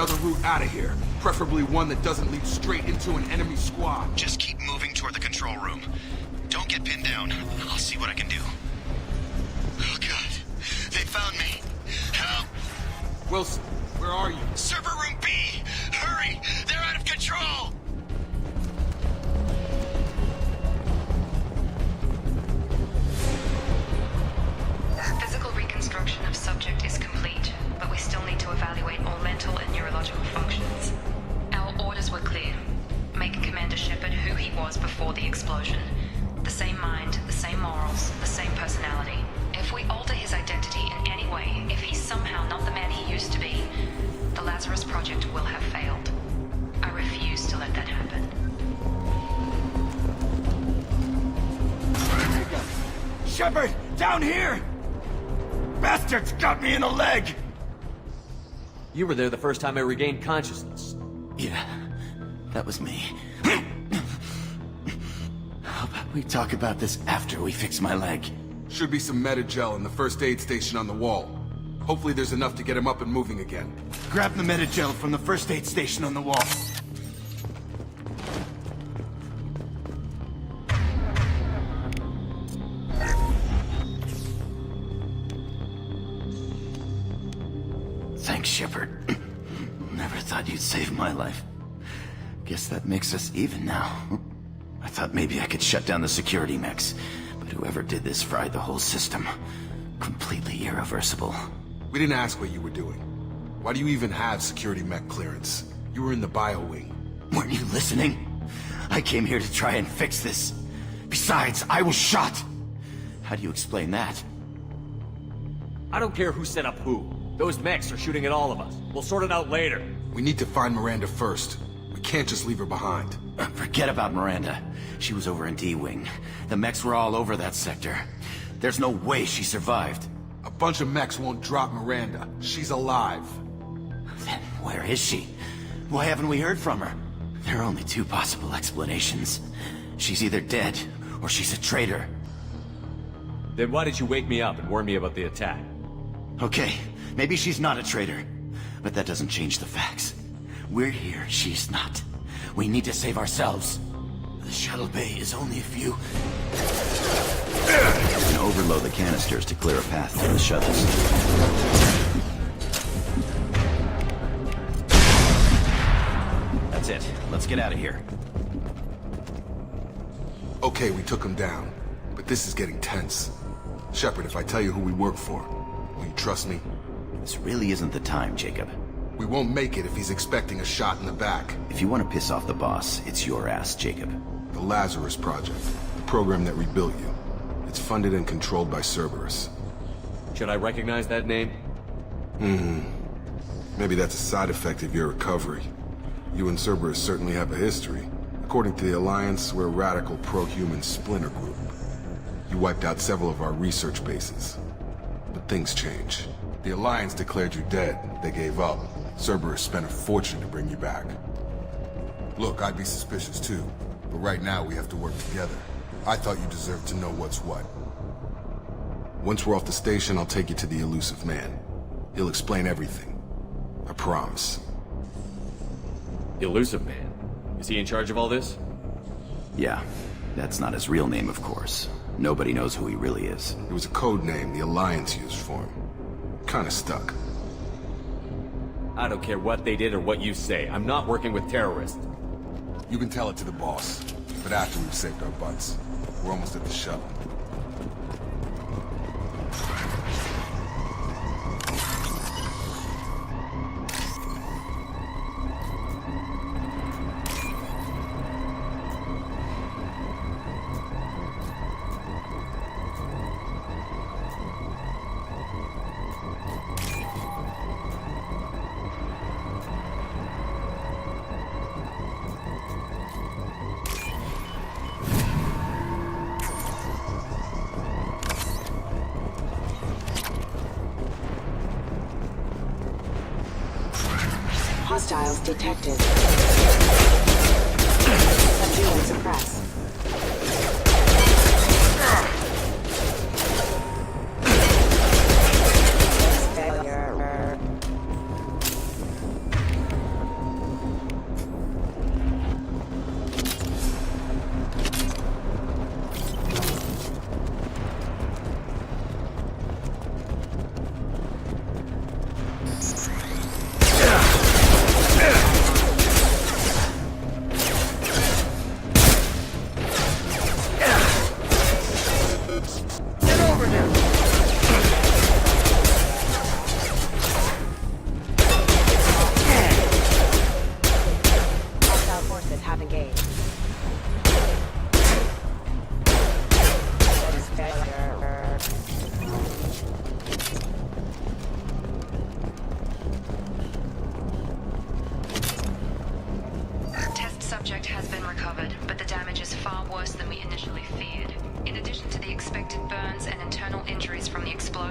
another route out of here. Preferably one that doesn't lead straight into an enemy squad. Just keep moving toward the control room. Don't get pinned down. I'll see what I can do. Oh, God. They found me. Help! Wilson, where are you? Server room B! Hurry! They're out of control! Physical reconstruction of subject is complete, but we still need to evaluate all mental and neurological functions. Our orders were clear. Make Commander Shepard who he was before the explosion. The same mind, the same morals, the same personality. If we alter his identity in any way, if he's somehow not the man he used to be, the Lazarus Project will have failed. I refuse to let that happen. Shepard, down here! Bastards got me in the leg! You were there the first time I regained consciousness. Yeah, that was me. How about we talk about this after we fix my leg? Should be some Metagel in the first aid station on the wall. Hopefully there's enough to get him up and moving again. Grab the Metagel from the first aid station on the wall. Thanks, Shepard. Never thought you'd save my life. Guess that makes us even now. I thought maybe I could shut down the security mechs, but whoever did this fried the whole system. Completely irreversible. We didn't ask what you were doing. Why do you even have security mech clearance? You were in the bio wing. Weren't you listening? I came here to try and fix this. Besides, I was shot. How do you explain that? I don't care who set up who. Those mechs are shooting at all of us. We'll sort it out later. We need to find Miranda first. We can't just leave her behind. Forget about Miranda. She was over in D-Wing. The mechs were all over that sector. There's no way she survived. A bunch of mechs won't drop Miranda. She's alive. Then where is she? Why haven't we heard from her? There are only two possible explanations. She's either dead, or she's a traitor. Then why did you wake me up and warn me about the attack? Okay, maybe she's not a traitor. But that doesn't change the facts. We're here, she's not. We need to save ourselves. The shuttle bay is only a few... And overload the canisters to clear a path to the shuttles. That's it. Let's get out of here. Okay, we took him down. But this is getting tense. Shepard, if I tell you who we work for, will you trust me? This really isn't the time, Jacob. We won't make it if he's expecting a shot in the back. If you want to piss off the boss, it's your ass, Jacob. The Lazarus Project. The program that rebuilt you. It's funded and controlled by Cerberus. Should I recognize that name? Maybe that's a side effect of your recovery. You and Cerberus certainly have a history. According to the Alliance, we're a radical pro-human splinter group. You wiped out several of our research bases. But things change. The Alliance declared you dead. They gave up. Cerberus spent a fortune to bring you back. Look, I'd be suspicious too. But right now we have to work together. I thought you deserved to know what's what. Once we're off the station, I'll take you to the elusive man. He'll explain everything. I promise. Elusive Man? Is he in charge of all this? Yeah, that's not his real name, of course. Nobody knows who he really is. It was a code name the Alliance used for him. Kinda stuck. I don't care what they did or what you say. I'm not working with terrorists. You can tell it to the boss, but after we've saved our butts. We're almost at the shuttle. Hostiles detected. Subdue and suppress. Failure.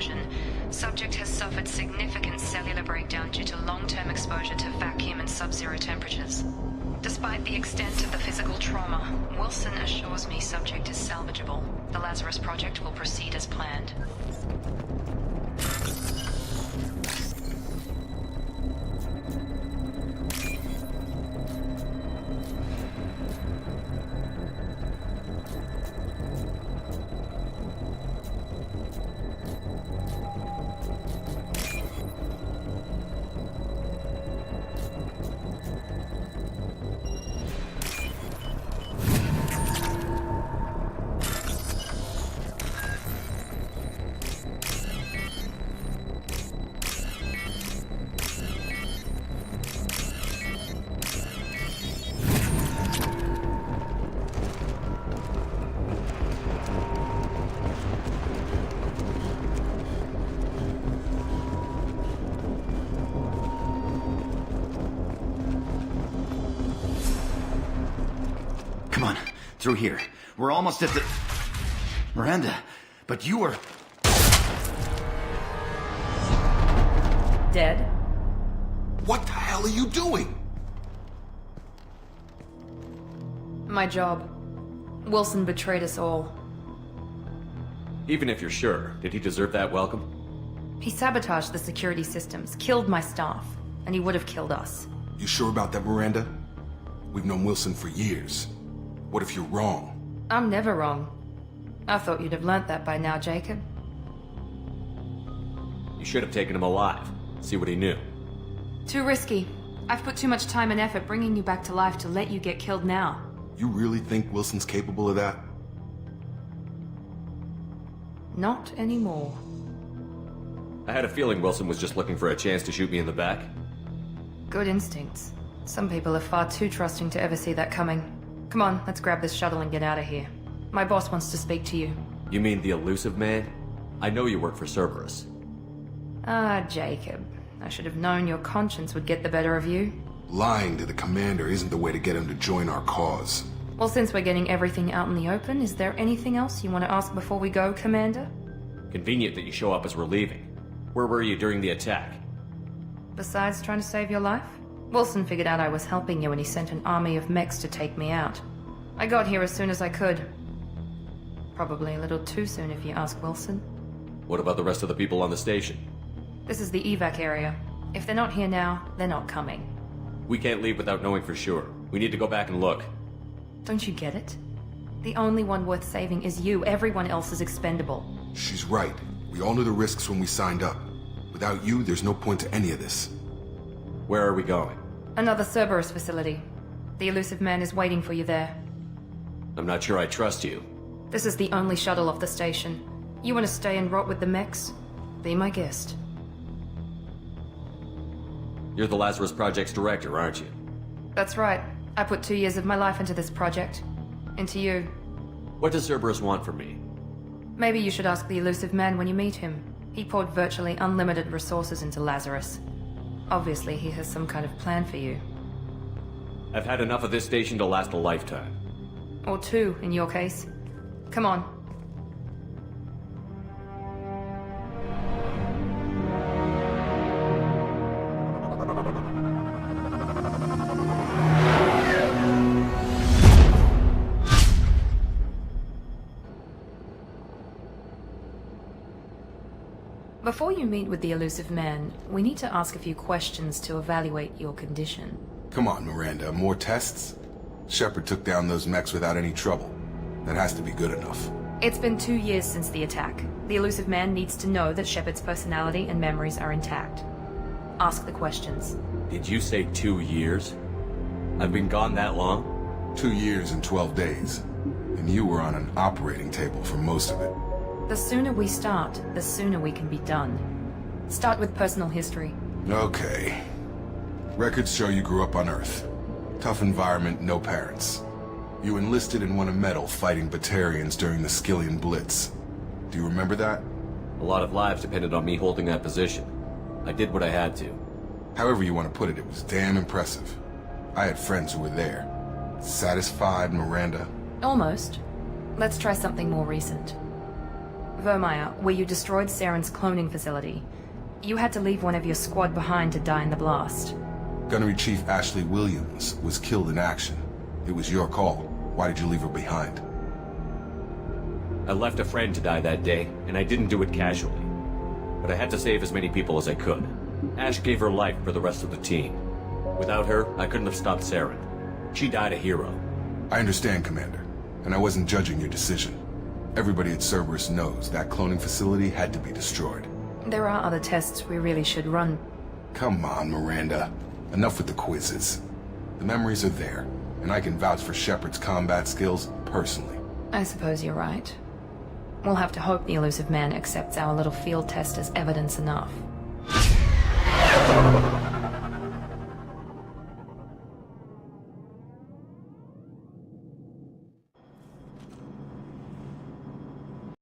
explosion. Subject has suffered significant cellular breakdown due to long-term exposure to vacuum and sub-zero temperatures. Despite the extent of the physical trauma, Wilson assures me subject is salvageable. The Lazarus Project will proceed as planned. Come on, through here. We're almost at the... Miranda, but you were... Dead? What the hell are you doing? My job. Wilson betrayed us all. Even if you're sure, did he deserve that welcome? He sabotaged the security systems, killed my staff, and he would have killed us. You sure about that, Miranda? We've known Wilson for years. What if you're wrong? I'm never wrong. I thought you'd have learnt that by now, Jacob. You should have taken him alive. See what he knew. Too risky. I've put too much time and effort bringing you back to life to let you get killed now. You really think Wilson's capable of that? Not anymore. I had a feeling Wilson was just looking for a chance to shoot me in the back. Good instincts. Some people are far too trusting to ever see that coming. Come on, let's grab this shuttle and get out of here. My boss wants to speak to you. You mean the elusive man? I know you work for Cerberus. Ah, Jacob. I should have known your conscience would get the better of you. Lying to the commander isn't the way to get him to join our cause. Well, since we're getting everything out in the open, is there anything else you want to ask before we go, Commander? Convenient that you show up as we're leaving. Where were you during the attack? Besides trying to save your life? Wilson figured out I was helping you and he sent an army of mechs to take me out. I got here as soon as I could. Probably a little too soon if you ask Wilson. What about the rest of the people on the station? This is the evac area. If they're not here now, they're not coming. We can't leave without knowing for sure. We need to go back and look. Don't you get it? The only one worth saving is you. Everyone else is expendable. She's right. We all knew the risks when we signed up. Without you, there's no point to any of this. Where are we going? Another Cerberus facility. The elusive man is waiting for you there. I'm not sure I trust you. This is the only shuttle off the station. You want to stay and rot with the mechs? Be my guest. You're the Lazarus Project's director, aren't you? That's right. I put 2 years of my life into this project. Into you. What does Cerberus want from me? Maybe you should ask the elusive man when you meet him. He poured virtually unlimited resources into Lazarus. Obviously, he has some kind of plan for you. I've had enough of this station to last a lifetime. Or 2, in your case. Come on. Before you meet with the elusive man, we need to ask a few questions to evaluate your condition. Come on, Miranda, more tests? Shepard took down those mechs without any trouble. That has to be good enough. It's been 2 years since the attack. The elusive man needs to know that Shepard's personality and memories are intact. Ask the questions. Did you say 2 years? I've been gone that long? 2 years and 12 days. And you were on an operating table for most of it. The sooner we start, the sooner we can be done. Start with personal history. Okay. Records show you grew up on Earth. Tough environment, no parents. You enlisted and won a medal fighting Batarians during the Skillian Blitz. Do you remember that? A lot of lives depended on me holding that position. I did what I had to. However you want to put it, it was damn impressive. I had friends who were there. Satisfied, Miranda? Almost. Let's try something more recent. Vermeer, where you destroyed Saren's cloning facility. You had to leave one of your squad behind to die in the blast. Gunnery Chief Ashley Williams was killed in action. It was your call. Why did you leave her behind? I left a friend to die that day, and I didn't do it casually. But I had to save as many people as I could. Ash gave her life for the rest of the team. Without her, I couldn't have stopped Saren. She died a hero. I understand, Commander, and I wasn't judging your decision. Everybody at Cerberus knows that cloning facility had to be destroyed. There are other tests we really should run. Come on, Miranda. Enough with the quizzes. The memories are there, and I can vouch for Shepard's combat skills personally. I suppose you're right. We'll have to hope the elusive man accepts our little field test as evidence enough.